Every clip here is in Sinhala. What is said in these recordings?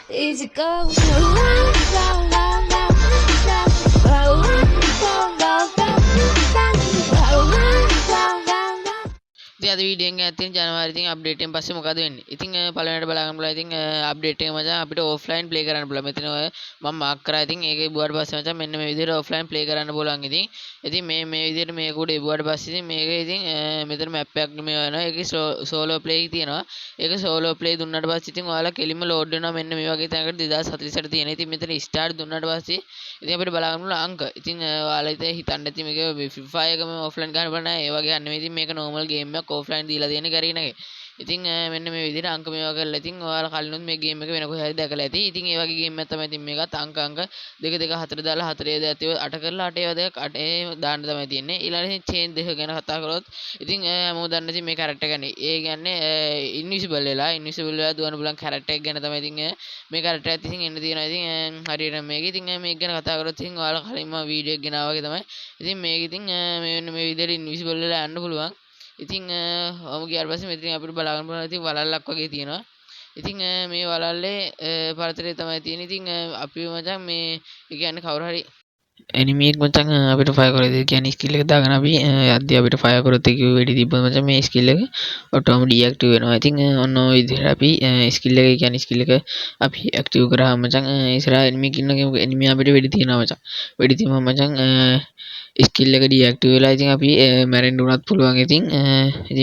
Easy go, go, go, go, go, go, ඉතින් අද වීඩියෝ එකෙන් ඇතින් ජනවාරි ඉතින් අප්ඩේට් එකෙන් පස්සේ මොකද වෙන්නේ? ඉතින් පළවෙනිට බලාගන්න පුළුවන් ඉතින් අප්ඩේට් එක මචං අපිට ඔෆ්ලයින් ප්ලේ කරන්න පුළුවන්. මෙතන ඔය මම මාක් කරා ඉතින් ඒකේ ඉබුවාට පස්සේ මචං මෙන්න මේ විදිහට ඔෆ්ලයින් ප්ලේ කරන්න පුළුවන් ඉතින්. ඉතින් මේ විදිහට මේක උඩ ඉබුවාට පස්සේ ඉතින් මේක ඉතින් මෙතන මැප් එකක් මේ වෙනවා. ඒකේ සෝලෝ ප්ලේ තියෙනවා. ඒක සෝලෝ ප්ලේ දුන්නාට පස්සේ ඉතින් ඔයාලා කෙලින්ම ලෝඩ් වෙනවා මෙන්න මේ වගේ තැනකට 2048 තියෙනවා. ඉතින් මෙතන ස්ටාර්ට් දුන්නාට පස්සේ ඉතින් අපිට බලාගන්න පුළුවන් අංක. ඉතින් ඔයාලා ඉතින් හිතන්න ඇති මේක Free Fire එකම ඔෆ්ලයින් ගන්න බෑ නෑ. ඒ වගේ නෙමෙයි. ඉතින් මේක normal game එකක් ඔෆ්ලයින් දීලා තියෙන ගැරීනගේ. ඉතින් මෙන්න මේ විදිහට අංක මේවා කරලා ඉතින් ඔයාලා කලිනුත් මේ ගේම් එක වෙන කොහේ හරි දැකලා ඇති. ඉතින් ඒ වගේ ගේම් එකක් තමයි ඉතින් මේකත් අංක 2 2 4 දාලා 4 ඇතිව 8 කරලා 8 ඒවා දෙක 8 දාන්න තමයි තියෙන්නේ. ඊළඟට චේන් දෙක ගැන කතා කරොත් ඉතින් හැමෝම දන්න ඉතින් මේ කැරක්ටර් ගැන. ඒ කියන්නේ ඉන්විසිබල් වෙලා දුවන්න පුළුවන් කැරක්ටර් එක ගැන තමයි ඉතින් මේ කැරක්ටර් එකත් ඉතින් එන්න තියෙනවා. ඉතින් හරියට මේක ඉතින් මේක ගැන කතා කරොත් ඉතින් ඔයාලා කලින්ම වීඩියෝ එක ගෙනා වගේ තමයි. ඉතින් මේක ඉතින් මේ විදිහට ඉන්විසිබල් වෙලා යන්න පුළුවන්. ඉතින් ඔහම ගියාට පස්සේ මෙතනින් අපිට බලාගන්න පුළුවන් ඉතින් වලල්ලක් වගේ තියෙනවා. ඉතින් මේ වලල්ලේ පරතරය තමයි තියෙන්නේ. ඉතින් අපි මචං මේ ඒ කියන්නේ කවුරු හරි එනිමි එක මචං අපිට ෆයර් කරලා ඒ කියන්නේ ස්කිල් එක දාගෙන අපි යද්දී අපිට ෆයර් කරොත් ඒ කිව්ව වෙඩි තිබ්බොත් මචං මේ ස්කිල් එක ඔටෝම ඩිඇක්ටිව් වෙනවා. ඉතින් ඔන්න ඔය විදිහට අපි ස්කිල් එක කියන්නේ ස්කිල් එක අපි ඇක්ටිව් කරාම මචං ඉස්සරහා එනිමි ඉන්න එනිමි අපිට වෙඩි තියනවා මචං. වෙඩි තියම මචං ස්කිල් එක ඩිඇක්ටිව් වෙලා ඉතින් අපි මැරෙන්න උනත් පුළුවන්. ඉතින්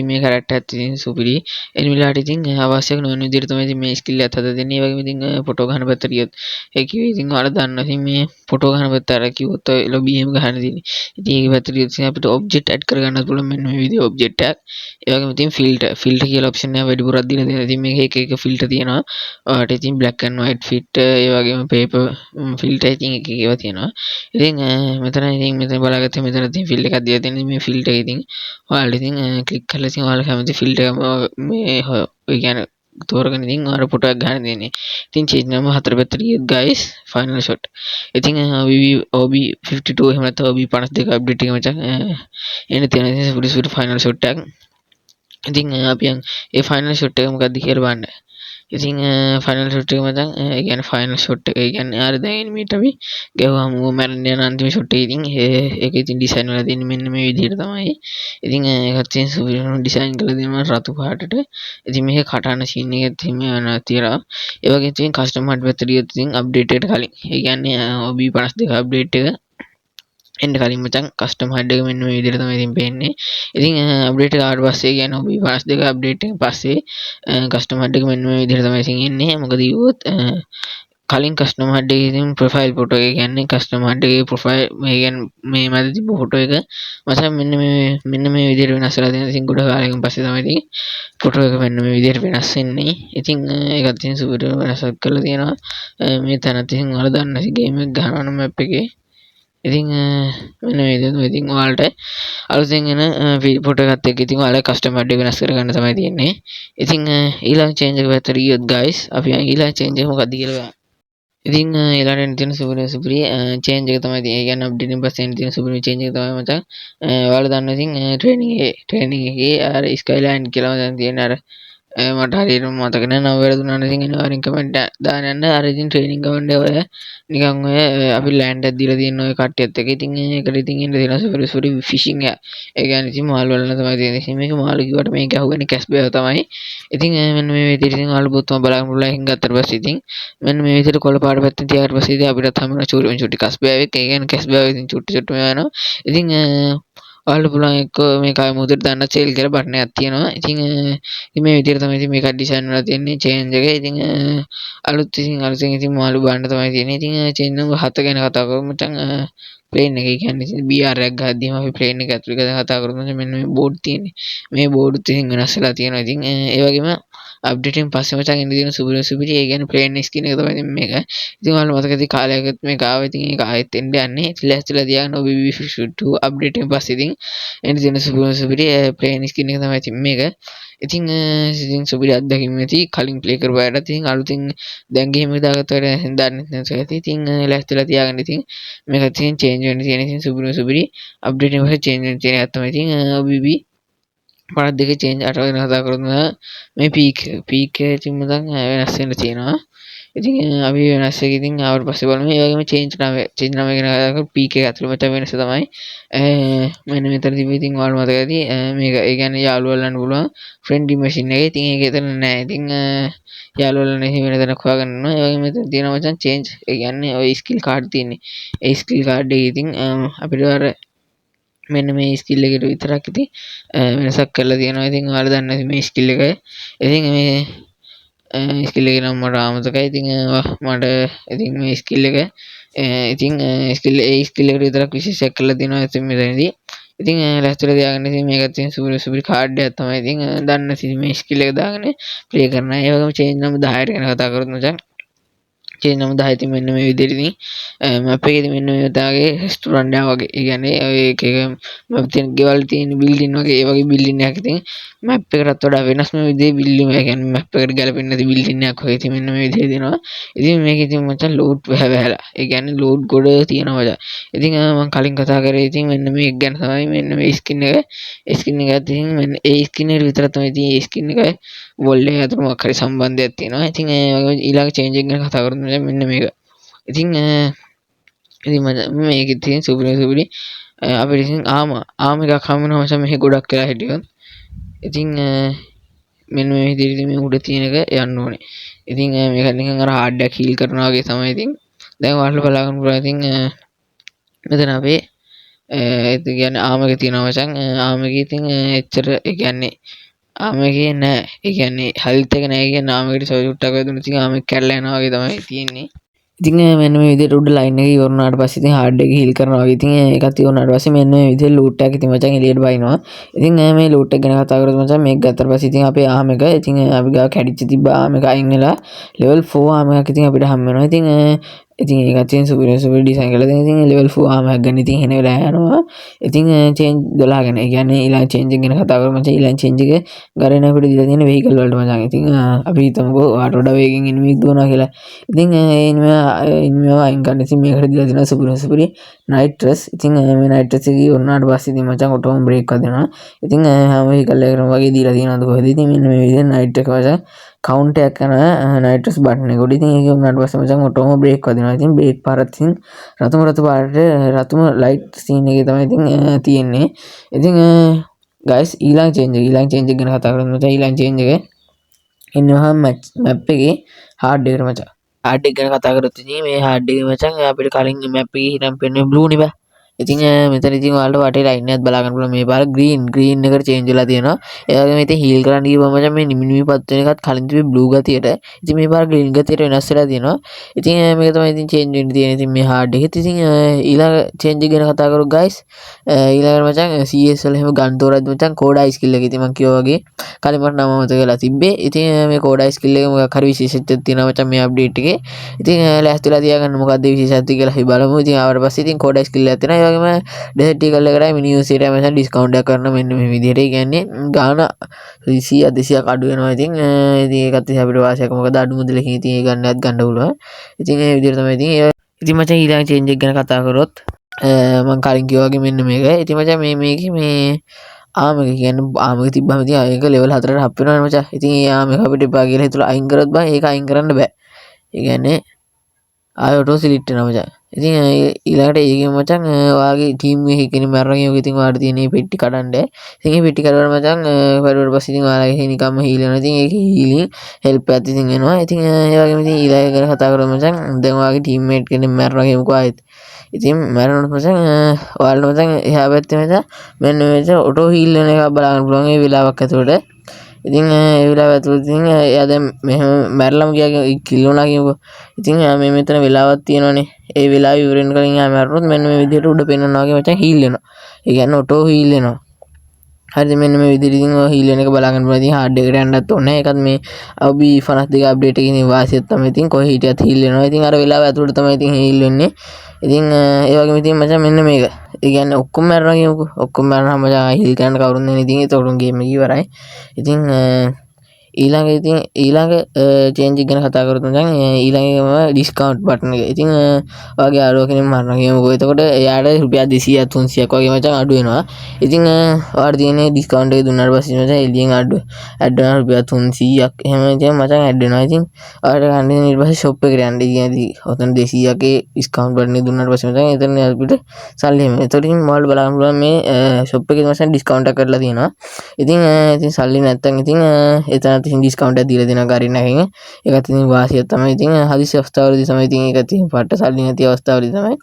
මේ කැරක්ටර් එකත් ඉතින් සුපිරි. එනිමිලාට ඉතින් අවශ්‍ය නොවන විදිහට තමයි ඉතින් මේ ස්කිල් එකත් හදලා දෙන්නේ. ඒ වගේම ඉතින් ෆොටෝ ගන්න පැත්තට ගියොත් ඒ කිව්වේ ඉතින් ඔයාලා දන්නවා ඉතින් මේ ෆොටෝ ගන්න පැත්ත අර කිව්වොත් ඔය ලොබි එහෙම ගහන්න තියෙන්නේ. ඉතින් ඒක පැත්තට ගියොත් ඉතින් අපිට ඔබ්ජෙක්ට් ඇඩ් කරගන්නත් පුළුවන් මෙන්න මේ විදිහේ ඔබ්ජෙක්ට් එකක්. ඒ වගේම ඉතින් ෆිල්ටර් කියලා ඔප්ෂන් එක වැඩිපුරක් දීලා තියෙනවා. ඉතින් මේක එක ෆිල්ටර් තියෙනවා. ඔයාලට ඉතින් black and white fit ඒ වගේම paper ෆිල්ටර් ඉතින් එක ඒවා තියෙනවා. ඉතින් මෙතන බලාගත්තම මෙතන තියෙන ෆිල්ටර් එකක් දීලා තියෙනවා. මේ ෆිල්ටර් එක ඉතින් ඔයාලට ඉතින් ක්ලික් කරලා ඉතින් ඔයාලා කැමති ෆිල්ටර් එකම මේ ඔය කියන්නේ තෝරගෙන ඉතින් ඔයාලා ෆොටෝ එකක් ගන්න දෙන්නේ. ඉතින් චේන්ජ් නම 4 පැත්තට ගියොත් guys final shot. ඉතින් OB52 එහෙම නැත්නම් OB52 අප්ඩේට් එක මචං එන්න තියෙන ඉතින් සුපිරි final shot එකක්. ඉතින් අපි ඒ final shot එක මොකක්ද කියලා බලන්න. ඉතින් ෆයිනල් ෂොට් එක මචං ඒ කියන්නේ ෆයිනල් ෂොට් එක. ඒ කියන්නේ අර දැන් එනිමේට අපි ගහුවාම ඌ මැරෙන්න යන අන්තිම ෂොට් එක ඉතින් ඒක ඉතින් ඩිසයින් වෙලා තියෙන්නේ මෙන්න මේ විදිහට තමයි. ඉතින් ඒකත් ඉතින් සුපිරිම ඩිසයින් කරලා දෙනවා රතු පාටට. ඉතින් මේක කටහඬ සීන් එකෙත් හිම යනවා තියලා. ඒ වගේ ඉතින් කස්ටම් හඩ් පැත්තට ගියොත් ඉතින් අප්ඩේට් එකට කලින් ඒ කියන්නේ OB52 අප්ඩේට් එක එන්න කලින් මචං කස්ටම් හඩ් එක මෙන්න මේ විදිහට තමයි ඉතින් පේන්නේ. ඉතින් අප්ඩේට් එක ආවට පස්සේ කියන්නේ OB52 අප්ඩේට් එක පස්සේ කස්ටම් හඩ් එක මෙන්න මේ විදිහට තමයි ඉතින් එන්නේ. මොකද ඊවොත් කලින් කස්ටම් හඩ් එකේ ඉතින් ප්‍රොෆයිල් ෆොටෝ එක කියන්නේ කස්ටම් හඩ් එකේ ප්‍රොෆයිල් මේ කියන්නේ මේ මැද තිබ්බ ෆොටෝ එක මචං මෙන්න මේ විදිහට වෙනස් වෙලා තියෙනවා. ඉතින් ගොඩ කාලයකින් පස්සේ තමයි ඉතින් ෆොටෝ එක මෙන්න මේ විදිහට වෙනස් වෙන්නේ. ඉතින් ඒකත් ඉතින් සුපිරිව වෙනසක් කරලා තියෙනවා. මේ තැනත් ඉතින් ඔයාලා දන්න ගේම් එක ගහනවා නම් මැප් එකේ ඉතින් මෙන්න මේ විදිහට ඉතින් ඔයාලට අලුතෙන් එන ෆොටෝ එකත් එක්ක ඉතින් ඔයාලා කස්ටම් හඩ් එක වෙනස් කරගන්න තමයි තියෙන්නේ. ඉතින් ඊළඟ චේන්ජ් එක පැත්තට ගියොත් guys අපි ඊළඟ චේන්ජ් එක මොකක්ද කියලා බලමු. ඉතින් ඊළඟට තියෙන සුපිරි චේන්ජ් එක තමයි තියෙන්නේ. ඒ කියන්නේ අප්ඩේට් එකෙන් පස්සේ තියෙන සුපිරි චේන්ජ් එක තමයි මචං. ඔයාලා දන්නවා ඉතින් ට්‍රේනින් එකේ අර ස්කයිලයින් කියලා දැන් තියෙන අර මට හරියට මතක නැහැ නම වැරදුනා නම් ඉතින් අනිවාර්යෙන් කමෙන්ට් දාන්න යන්න. අර ඉතින් ට්‍රේනින් ගවන්නේ ඔය නිකන් ඔය අපි ලෑන්ඩ් එකක් දීලා තියෙන ඔය කට්ටියත් එක්ක. ඉතින් ඒකට ඉතින් එන්න තියෙන සුපිරි ෆිෂින් එක. ඒ කියන්නේ ඉතින් මාළු වලන තමයි තියෙන්නේ. ඉතින් මේක මාළු කිව්වට මේක අහුවෙන්නේ කැස් බෑව තමයි. ඉතින් මෙන්න මේ විදිහට ඉතින් මාළු බොත්තම බලන්න පුළුවන්. එහෙන් ගත්තට පස්සේ ඉතින් මෙන්න මේ විදිහට කොළ පාට පැත්තෙන් තියාගට පස්සේ ඉතින් අපිට තමයි චුටි කැස් බෑවෙක්. ඒ කියන්නේ කැස් බෑව ඉතින් චුටි මේවා යනවා. ඉතින් ඔයාලට පුළුවන් එක්ක මේක ආයෙ මුහුදට දාන්න සේල් කියලා බටන් එකක් තියෙනවා. ඉතින් මේ විදිහට තමයි ඉතින් මේක ඩිසයින් වෙලා තියෙන්නේ චේන්ජ් එක. ඉතින් අලුතෙන් ඉතින් මාළු බාන්න තමයි තියෙන්නේ. ඉතින් චේන්ජ් නම්බර් 7 ගැන කතා කරමු. මචං ප්ලේන් එක කියන්නේ ඉතින් BR එකක් ගහද්දිම අපි ප්ලේන් එක ඇතුළේ ගැන කතා කරමු. මෙන්න මේ බෝඩ් තියෙන්නේ. මේ බෝඩ් ඉතින් වෙනස් වෙලා තියෙනවා. ඉතින් ඒ වගේම අප්ඩේට් එකෙන් පස්සේ මචං එන්න තියෙන සුපිරි ඒ කියන්නේ ප්ලේන් ස්කින් එක තමයි ඉතින් මේක. ඉතින් ඔයාලා මතක ඇති කාලයකට මේක ආවා. ඉතින් ඒක ආයෙත් එන්න යන්නේ. ඉතින් ලැස්තිලා තියාගන්න OB52 අප්ඩේට් එකෙන් පස්සේ ඉතින් එන්න තියෙන සුපිරි ප්ලේන් ස්කින් එක තමයි ඉතින් මේක. ඉතින් සුපිරි අත්දැකීම් ඇති කලින් ප්ලේ කරපු අයට. ඉතින් අලුතින් දැන් ගේම් එක දාගත්තට දන්නේ නැතුව ඇති. ඉතින් ලැස්තිලා තියාගන්න. ඉතින් මේක ඉතින් චේන්ජ් වෙන්න තියෙන ඉතින් සුපිරි අප්ඩේට් එකෙන් පස්සේ චේන්ජ් වෙන්න තියෙන එකක් තමයි ඉතින් OBB 52 චේන්ජ් 8 වෙන කතා කරන මේ පීක් එක ඉතින් මතන් වෙනස් වෙන්න තියෙනවා. ඉතින් අපි වෙනස් එක ඉතින් ආවට පස්සේ බලමු. ඒ වගේම චේන්ජ් නම ගැන කතා කරමු. PK ඇතුළේ මචං වෙනස තමයි මෙන්න මෙතන තිබ්බ ඉතින් ඔයාලට මතක ඇති මේක ඒ කියන්නේ යාළුවෝ අල්ලන්න පුළුවන් ෆ්‍රෙන්ඩ්ලි මැෂින් එකේ. ඉතින් ඒක එතන නෑ. ඉතින් යාළුවෝ අල්ලන්න එහෙම වෙන තැනක් හොයාගන්න ඕන. ඒ වගේම මෙතන තියෙනවා මචං චේන්ජ්. ඒ කියන්නේ ඔය ස්කිල් කාඩ් තියෙන්නේ. ඒ ස්කිල් කාඩ් එකේ ඉතින් අපිට අර මෙන්න මේ ස්කිල් එකට විතරක් ඉතින් වෙනසක් කරලා තියෙනවා. ඉතින් ඔයාලා දන්නේ නැති මේ ස්කිල් එක. ඉතින් මේ ස්කිල් එක නම් මට අමතකයි. ඉතින් මට ඉතින් මේ ස්කිල් එක ඉතින් ස්කිල් එකට විතරක් විශේෂයක් කරලා තියෙනවා ඉතින් මෙතනදී. ඉතින් ලැස්තිලා තියාගන්න. ඉතින් මේකත් තියෙන සුපිරි කාඩ් එකක් තමයි. ඉතින් දන්න ඉතින් මේ ස්කිල් එක දාගෙන ප්ලේ කරන්න. ඒ වගේම චේන්ජ් නම් 10ට ගැන කතා කරොත් මචං චේන්ජ් නම් 10 ඉතින් මෙන්න මේ විදිහට ඉතින් මැප් එකේ ඉතින් මෙන්න මේ වගේ රෙස්ටුරන්ට් එකක් වගේ. ඒ කියන්නේ ඔය එක මැප් තියෙන ගෙවල් තියෙන බිල්ඩින් වගේ ඒ වගේ බිල්ඩින් එකක් ඉතින් මැප් එකකටත් වඩා වෙනස්ම විදිහේ බිල්ඩින් එක. කියන්නේ මැප් එකට ගැලපෙන්නේ නැති බිල්ඩින් එකක් වගේ. ඉතින් මෙන්න මේ විදිහේ දෙනවා. ඉතින් මේක ඉතින් මචං ලෝඩ් වැහැලා. ඒ කියන්නේ ලෝඩ් ගොඩ තියෙනවා මචං. ඉතින් මම කලින් කතා කරේ ඉතින් මෙන්න මේක ගැන තමයි. මෙන්න මේ ස්කින් එක. ස්කින් එක ඉතින් මෙන්න ඒ ස්කින් එක විතර තමයි ඉතින් ඒ ස්කින් එක වෝල් එක අතර මොකක් හරි සම්බන්ධයක් තියෙනවා. ඉතින් ඊළඟ චේන්ජ් එක ගැන කතා කරමු. මෙන්න මේක. ඉතින් මේක ඉතින් සුපිරි අපිට ඉතින් ආම එකක් හම් වෙනවා මචං මෙහි ගොඩක් කියලා හිටියොත්. ඉතින් මෙන්න මේ විදිහට මේ උඩ තියෙන එක යන්න ඕනේ. ඉතින් මේක නිකන් අර හાર્ඩ් එකක් හීල් කරනවා වගේ තමයි. ඉතින් දැන් ඔයාලා බලා ගන්න පුළුවන්. ඉතින් මෙතන අපේ ඒ කියන්නේ ආම එක තියෙනවා මචං. ආම එකේ ඉතින් එච්චර ඒ කියන්නේ ආම එකේ නෑ. ඒ කියන්නේ හෙල්ත් එක නෑ කියන්නේ ආම එකට සොයුට්ටක් වැදුණු ඉතින් ආම එක කැඩලා යනවා වගේ තමයි තියෙන්නේ. ඉතින් මෙන්න මේ විදිහට උඩ ලයින් එක ඉවර වුණාට පස්සේ ඉතින් හાર્ඩ් එක හීල් කරනවා වගේ. ඉතින් ඒකත් ඉවර වුණාට පස්සේ මෙන්න මේ විදිහට ලූට් එකක් ඉතින් මචං එළියට බයිනවා. ඉතින් මේ ලූට් එක ගැන කතා කරද්දී මචං මේක ගත්තට පස්සේ ඉතින් අපේ ආම එක ඉතින් අපි ගාව කැඩිච්ච තිබ්බ ආම එක අයින් වෙලා level 4 ආම එකක් ඉතින් අපිට හම් වෙනවා. ඉතින් ඒකත් ඉතින් සුපිරි ඩිසයින් කරලා තියෙනවා. ඉතින් level 4 ආම එකක් ගන්න ඉතින් එන වෙලා යනවා. ඉතින් චේන්ජ් 12 ගැන. ඒ කියන්නේ ඊළඟ චේන්ජ් එක ගැන කතා කරමු මචං. ඊළඟ චේන්ජ් එක ගරේන අපිට දීලා තියෙන vehicle වලට මචං. ඉතින් අපි හිතමුකෝ ඔයාට වඩා වේගෙන් එනිමි දුවනවා කියලා. ඉතින් මේවා අයින් කරන්න ඉතින් මේකට දීලා තියෙනවා සුපිරි නයිට්‍රස්. ඉතින් මේ නයිට්‍රස් එක ඉවරනාට පස්සේ ඉතින් මචං ඔටෝම බ්‍රේක් එකක් දෙනවා. ඉතින් හැම vehicle එකකම වගේ දීලා තියෙනවද කොහෙද? ඉතින් මෙන්න මේ විදිහට නයිට් එක මචං කවුන්ට් එකක් කරන නයිට්‍රස් බටන් එක උඩ. ඉතින් ඒක උනාට පස්සේ මචං ඔටෝම බ්‍රේක් එකක් දෙනවා. ඉතින් බ්‍රේක් පාරත් ඉතින් රතු පාරට රතුම ලයිට් සීන් එකේ තමයි ඉතින් තියෙන්නේ. ඉතින් ගයිස් ඊළඟ චේන්ජ් එක ගැන කතා කරමු මචං. ඊළඟ චේන්ජ් එක ඉන්නවා මැප් එකේ හાર્ඩ් එකට මචං. හાર્ඩ් එක ගැන කතා කරොත් ඉතින් මේ හાર્ඩ් එකේ මචං අපිට කලින් මැප් එකේ හිටම් පෙන්නේ බ්ලූ නේ බෑ. ඉතින් මෙතන ඉතින් ඔයාලට වටේ ලයින් එකක් බලා ගන්න පුළුවන්. මේ පාර ග්‍රීන් එකට චේන්ජ් වෙලා තියෙනවා. ඒ වගේම ඉතින් හීල් කරන්න ගිහුවම මචං මේ නිමි පත් වෙන එකත් කලින් තිබි බ්ලූ ගතියට. ඉතින් මේ පාර ග්‍රීන් ගතියට වෙනස් වෙලා තියෙනවා. ඉතින් මේක තමයි ඉතින් චේන්ජ් වෙන්න තියෙන ඉතින් මේ හાર્ඩ් එකෙත්. ඉතින් ඊළඟ චේන්ජ් එක ගැන කතා කරමු ගයිස්. ඊළඟට මචං CS වල එහෙම ගන් තෝරද්දි මචං කෝඩයි ස්කිල් එක ඉතින් මම කිව්වා වගේ කලින් මට නම මතක වෙලා තිබ්බේ. ඉතින් මේ කෝඩයි ස්කිල් එක මොකක් හරි විශේෂත්වයක් තියෙනවා මචං මේ අප්ඩේට් එකේ. ඉතින් ලෑස්තිලා තියාගන්න මොකක්ද විශේෂත්වය කියලා අපි බලමු. ඉතින් ආවට පස්සේ ඉතින් කෝඩයි ස්කිල් එකක් තියෙනවා. ඒ වගේම ඩෙසර්ටිකල් එකටයි මිනියුසියට මචං ඩිස්කවුන්ට් එකක් කරන මෙන්න මේ විදිහට. ඒ කියන්නේ ගාන 100 200ක් අඩු වෙනවා. ඉතින් ඒකත් ඉතින් අපිට වාසියක්. මොකද අඩු මුදලකින් ඉතින් ඒ ගන්නත් ගන්න පුළුවන්. ඉතින් මේ විදිහට තමයි ඉතින් මචං ඊළඟ චේන්ජ් එක ගැන කතා කරොත් මම කලින් කිව්වා වගේ මෙන්න මේක. ඉතින් මචං මේකේ මේ ආම එක කියන්නේ ආම එක තිබ්බම ඉතින් ඒක ලෙවල් 4ට හප් වෙනවනේ මචං. ඉතින් ඒ ආම එක අපිට එපා කියලා හිතලා අයින් කරොත් බෑ ඒක අයින් කරන්න බෑ. ඒ කියන්නේ ආය ඔටෝ සිලිට් වෙනවා මචං. ඉතින් ඊළඟට ඒකෙන් මචං ඔයාගේ ටීම් එකේ කෙනෙක් මැරලා ගියොත් ඉතින් ඔයාලට තියෙන මේ පෙට්ටි කඩන්න. ඉතින් මේ පෙට්ටි කඩවල මචං පරිවර්ත පස්සේ ඉතින් ඔයාලගේ නිකම්ම හීල් වෙනවා. ඉතින් ඒක හීලින් හෙල්ප් එකක් ඉතින් එනවා. ඉතින් ඒ වගේම ඉතින් ඊළඟ ගැන කතා කරමු මචං. දැන් ඔයාගේ ටීම්මේට් කෙනෙක් මැරලා ගියමුකෝ ආයෙත්. ඉතින් මැරුණොත් මචං ඔයාලට මචං එහා පැත්තේ මචං මෙන්න මේ ඔටෝ හීල් වෙන එක බලා ගන්න පුළුවන් ඒ වෙලාවක් ඇතුළත. ඉතින් ඒ වෙලාව ඇතුළත ඉතින් එයා දැන් මෙහෙම මැරලම ගියා කිල් වුණා කියමුකෝ. ඉතින් මේ මෙතන වෙලාවක් තියෙනවනේ. ඒ වෙලාව ඉවර වෙන කලින් එයා මැරුණොත් මෙන්න මේ විදිහට උඩ පෙන්නනවා වගේ මචං හීල් වෙනවා. ඒ කියන්නේ ඔටෝ හීල් වෙනවා. හරිද? මෙන්න මේ විදිහට ඉතින් ඔය හීල් වෙන එක බලා ගන්න පුළුවන්. ඉතින් හાર્ඩ් එකට යන්නත් ඕනේ. ඒකත් මේ OB52 අප්ඩේට් එකේ ඉතින් වාසියක් තමයි. ඉතින් කොහේ හිටියත් හීල් වෙනවා. ඉතින් අර වෙලාව ඇතුළත තමයි ඉතින් හීල් වෙන්නේ. ඉතින් ඒ වගේම ඉතින් මචං මෙන්න මේක. ඒ කියන්නේ ඔක්කොම මැරනවා කියමුකෝ. ඔක්කොම මැරනහම මචං හීල් කරන්න කවුරුත් නැහැ. ඉතින් ඒක උරුන් ගේම් එක ඉවරයි. ඉතින් ඊළඟ ඉතින් ඊළඟ චේන්ජ් එක ගැන කතා කරොත් මචං ඊළඟම ඩිස්කවුන්ට් බටන් එක. ඉතින් ඔයාගේ යාළුවා කෙනෙක් මරනවා කියමුකෝ. එතකොට එයාට රුපියල් 200ක් 300ක් වගේ මචං අඩු වෙනවා. ඉතින් ඔයාලට තියෙන්නේ ඩිස්කවුන්ට් එක දුන්නාට පස්සේ මචං එළියෙන් ඇඩ් වෙනවා රුපියල් 300ක් එහෙම ඉතින් මචං ඇඩ් වෙනවා. ඉතින් ඔයාලට ගන්න ඊට පස්සේ ෂොප් එකට යන්න. ඉතින් ඔතන 200ක ඩිස්කවුන්ට් බටන් එක දුන්නාට පස්සේ මචං එතන අපිට සල්ලි එනවා. එතකොට ඉතින් ඔයාලට බලන්න පුළුවන් මේ ෂොප් එකේ මචං ඩිස්කවුන්ට් එකක් කරලා තියෙනවා. ඉතින් සල්ලි නැත්තම් ඉතින් එතනත් ඉතින් ඩිස්කවුන්ට් එකක් දීලා දෙනවා ගාරින් එකකින්. ඒකත් ඉතින් වාසියක් තමයි. ඉතින් හදිසි අවස්ථාවලදී තමයි ඉතින් ඒක තියෙන පාට සල්ලි නැති අවස්ථාවලදී තමයි.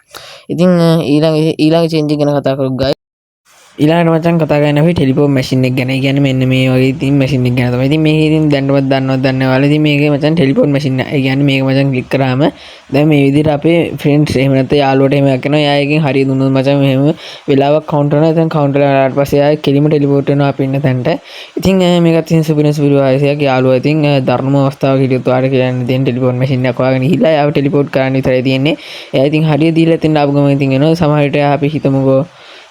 ඉතින් ඊළඟ චේන්ජ් එක ගැන කතා කරමු guys. ඊළඟට මචං කතා කරන්න අපි ටෙලිපෝන් මැෂින් එක ගැන. ඒ කියන්නේ මෙන්න මේ වගේ ඉතින් මැෂින් එක ගැන තමයි. ඉතින් මේක ඉතින් දැන්නවත් දන්නවත් දන්නේ නැහැ. ඉතින් මේකේ මචං ටෙලිපෝන් මැෂින් එක. ඒ කියන්නේ මේක මචං ක්ලික් කරාම දැන් මේ විදිහට අපේ ෆ්‍රෙන්ඩ්ස් එහෙම නැත්නම් යාළුවට එහෙම කරනවා. එයා එකෙන් හරිය දුන්නොත් මචං මෙහෙම වෙලාවක් කවුන්ට් කරනවා. දැන් කවුන්ට් කරලාට පස්සේ එයා කෙලිම ටෙලිපෝට් වෙනවා අපි ඉන්න තැනට. ඉතින් මේකත් ඉතින් සුපිරි වාසියක්. යාළුවා ඉතින් ධර්ම අවස්ථාවක හිටියොත් ඔයාලට කියන්න දෙන ටෙලිපෝන් මැෂින් එකක් හොයාගෙන ගිහිල්ලා එයාව ටෙලිපෝට් කරන්න විතරයි තියෙන්නේ. එයා ඉතින් හරිය දීලා තින්න ආපු ගමන් ඉතින් එනවා. සමහර විට එයා අපි හිතමුකෝ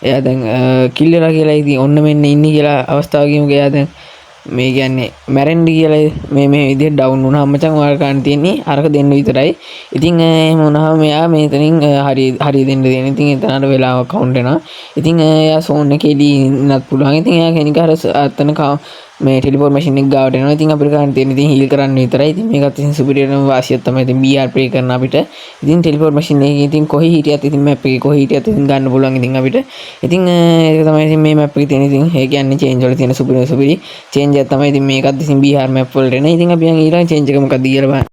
එයා දැන් කිල් වෙලා කියලා ඉතින් ඔන්න මෙන්න ඉන්නේ කියලා අවස්ථාව කියමුකෝ. එයා දැන් මේ කියන්නේ මැරෙන්න කියලා මේ විදිහට ඩවුන් වුණාම මචං ඔයාලට ගන්න තියෙන්නේ අරක දෙන්න විතරයි. ඉතින් එහෙම වුණාම මෙයා මෙතනින් හරිය දෙන්න දෙන. ඉතින් එතනට වෙලාවක් කවුන්ට් වෙනවා. ඉතින් එයා සෝන් එකේ ඉන්නත් පුළුවන්. ඉතින් එයා කෙනෙක් අර අතන මේ ටෙලිපෝට් මැෂින් එක ගාවට එනවා. ඉතින් අපිට ගන්න තියෙන්නේ ඉතින් හීල් කරන්න විතරයි. ඉතින් මේකත් ඉතින් සුපිරියරම වාසියක් තමයි. ඉතින් BR ප්ලේ කරන අපිට ඉතින් ටෙලිපෝට් මැෂින් එකේ ඉතින් කොහේ හිටියත් ඉතින් මැප් එකේ කොහේ හිටියත් ඉතින් ගන්න පුළුවන් ඉතින් අපිට. ඉතින් ඒක තමයි ඉතින් මේ මැප් එකේ තියෙන ඉතින් ඒ කියන්නේ චේන්ජ් වල තියෙන සුපිරි චේන්ජ් එක තමයි. ඉතින් මේකත් ඉතින් BR මැප් වලට එන. ඉතින් අපි යන් ඊළඟ චේන්ජ් එක මොකක්ද කියලා බලන්න.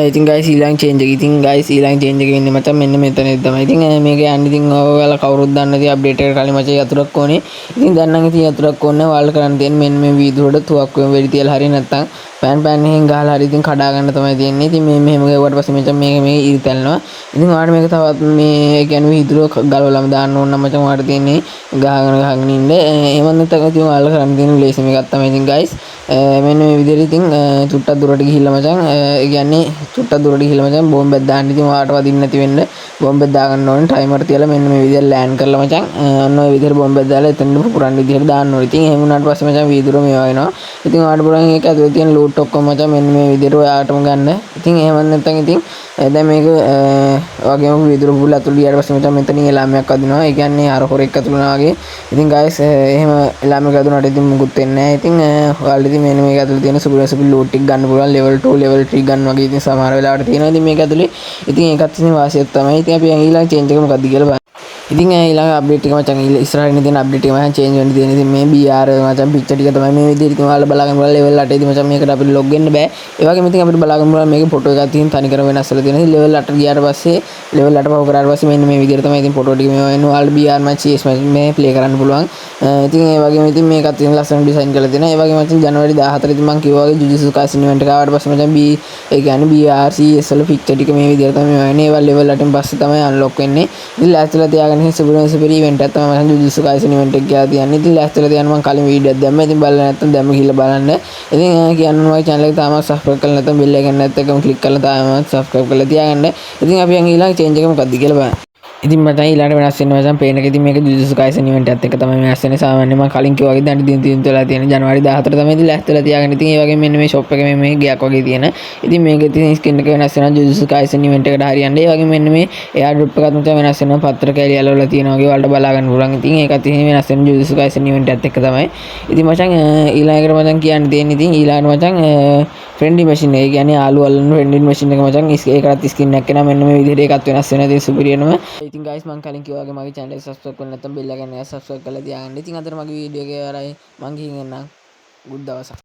ඉතින් guys ඊළඟ චේන්ජ් එක ඊළඟ චේන්ජ් එක වෙන්නේ මචං මෙන්න මෙතනදී තමයි. ඉතින් මේක යන්නේ ඉතින් ඔයාලා කවුරුත් දන්නේ නැති අප්ඩේට් එකට කලින් මචං යතුරක් ඕනේ. ඉතින් දැන් නම් ඉතින් යතුරක් ඕනේ. ඔයාලා කරන්න තියෙන්නේ මෙන්න මේ වීදුරට තුවක්කුවෙන් වෙඩි තියලා හරිය නැත්තම් පෑන් එකෙන් ගහලා හරි ඉතින් කඩා ගන්න තමයි තියෙන්නේ. ඉතින් මේ මෙහෙම ගියවට පස්සේ මචං මේක ඉරි තැල්නවා. ඉතින් ඔයාලට මේක තවත් මේ කියන්නේ වීදුර ගලවලම දාන්න ඕන නම් මචං ඔයාලට තියෙන්නේ ගහගෙන ඉන්න. එහෙම නැත්නම් ඉතින් ඔයාලා කරන්න තියෙන ලේසි මේකක් තමයි. ඉතින් guys මෙන්න මේ විදිහට ඉතින් චුට්ටක් දුරට ගිහිල්ලා මචං ඒ කියන්නේ චුට්ටක් දුරට ගිහිල්ලා මචං බෝම්බයක් දාන්න. ඉතින් ඔයාලට වදින්න නැති වෙන්න බෝම්බයක් දාගන්න ඕනේ. ටයිමර් තියලා මෙන්න මේ විදිහට ලෑන්ඩ් කරලා මචං ඔන්න ඔය විදිහට බෝම්බයක් දාලා එතන පුරන්න විදිහට දාන්න ඕනේ. ඉතින් එහෙම වුණාට පස්සේ මචං වීදුර මේවා වෙනවා. ඉතින් ඔයාලට පුළුවන් ඒක ඇතුලේ තියෙන ලූට් ඔක්කොම මචං මෙන්න මේ විදිහට ඔයාලටම ගන්න. ඉතින් එහෙම නැත්නම් ඉතින් දැන් මේක වගේම වීදුර පුල ඇතුළේ ගියාට පස්සේ මචං මෙතනින් එලාමයක් වදිනවා. ඒ කියන්නේ අර හොරෙක් ඇතුළේ වුණා වගේ. ඉතින් guys එහෙම එලාමයක් වදුනාට ඉතින් මුකුත් වෙන්නේ නැහැ. ඉතින් ඔයාලට ඉතින් මෙන්න මේක ඇතුළේ තියෙන සුපිරි ලූට් ටික ගන්න පුළුවන්. level 2 level 3 ගන්න වගේ ඉතින් සමහර වෙලාවට තියෙනවා. ඉතින් මේක ඇතුළේ ඉතින් ඒකත් ඉතින් වාසියක් තමයි. ඉතින් අපි ඊළඟ චේන්ජ් එක මොකක්ද කියලා බලන්න. ඉතින් ඊළඟ අප්ඩේට් එක මචං ඉස්සරහින් තියෙන අප්ඩේට් එක මචං චේන්ජ් වෙන්න තියෙන. ඉතින් මේ BR මචං පික්චර් ටික තමයි මේ විදිහට ඉතින් ඔයාලා බලාගන්න පුළුවන්. level 8 දී මචං මේකට අපිට log වෙන්න බෑ. ඒ වගේම ඉතින් අපිට බලාගන්න පුළුවන් මේකේ ෆොටෝ එකක් තියෙන තනිකර වෙනස් වෙලා තියෙනවා. ඉතින් level 8 ගියාට පස්සේ level 8 පව කරාට පස්සේ මෙන්න මේ විදිහට තමයි ඉතින් ෆොටෝ ටික මේවා එන්නේ. ඔයාලා BR මචං CS මේ ප්ලේ කරන්න පුළුවන්. ඉතින් ඒ වගේම ඉතින් මේකත් ඉතින් ලස්සන ඩිසයින් කරලා තියෙනවා. ඒ වගේම මචං ජනවාරි 14 ඉතින් මම කිව්වා වගේ ජුජුත්සු කායිසන් ඉවෙන්ට් එක ආවට පස්සේ මචං ඒ කියන්නේ BR CS වල පික්චර් ටික මේ විදිහට තමයි මේවා එන්නේ. ඒවා level 8 න් පස්සේ තමයි අන්ලොක් වෙන්නේ. ඉතින් ලෑස්තිලා තියාගන්න සුපිරි ඉවෙන්ට් එකක් තමයි මම ජුජුත්සු කායිසන් ඉවෙන්ට් එක කියලා තියන්නේ. ඉතින් ලෑස්තිලා තියන්න මම කලින් වීඩියෝ එකක් දැම්මා. ඉතින් බලලා නැත්නම් දැම්ම ගිහලා බලන්න. ඉතින් කියන්න මගේ channel එක තාම subscribe කරලා නැත්නම් bell එක නැත්නම් click කරලා තාම subscribe කරලා තියාගන්න. ඉතින් අපි යන් ඊළඟ change එක මොකක්ද කියලා බලන්න. ඉතින් මට ඊළඟට වෙනස් වෙනවා මචං පේන එක. ඉතින් මේක ජුජුත්සු කායිසන් ඉවෙන්ට් එකත් එක්ක තමයි වෙනස් වෙන්නේ. සාමාන්‍යයෙන් මම කලින් කිව්වා වගේ දැන් දින තුනලා තියෙන ජනවාරි 14 තමයි ඉතින් ලෑස්තිලා තියාගන්න. ඉතින් ඒ වගේම මෙන්න මේ shop එකේ මේ ගයක් වගේ තියෙන. ඉතින් මේක ඉතින් ස්කින් එක වෙනස් වෙනවා ජුජුත්සු කායිසන් ඉවෙන්ට් එකට හරියන්නේ. ඒ වගේම මෙන්න මේ එයා ඩ්‍රොප් එකත් මචං වෙනස් වෙනවා. පත්‍ර කැලි යලවලා තියෙන වගේ වලට බලා ගන්න පුළුවන්. ඉතින් ඒකත් ඉතින් වෙනස් වෙන ජුජුත්සු කායිසන් ඉවෙන්ට් එකත් එක්ක තමයි. ඉතින් මචං ඊළඟට මචං කියන්න තියෙන්නේ ඉතින් ඊළඟට මචං ෆ්‍රෙන්ඩ්ලි මැෂින් එක. ඒ කියන්නේ ආලු අල්ලන ෆ්‍රෙන්ඩ්ලි මැෂින් එක මචං ඒකටත් ස්කින් එකක් එනවා. මෙන්න මේ විදිහට ඒකත් වෙනස් වෙනවා. ඉතින් සුපිරියනම. ඉතින් guys මම කලින් කිව්වා වගේ මගේ channel එක subscribe කරලා නැත්නම් bell එක subscribe කරලා තියාගන්න. ඉතින් අතර මගේ වීඩියෝ එක ආරයි මං ගිහින් එන්නම්. good දවසක්.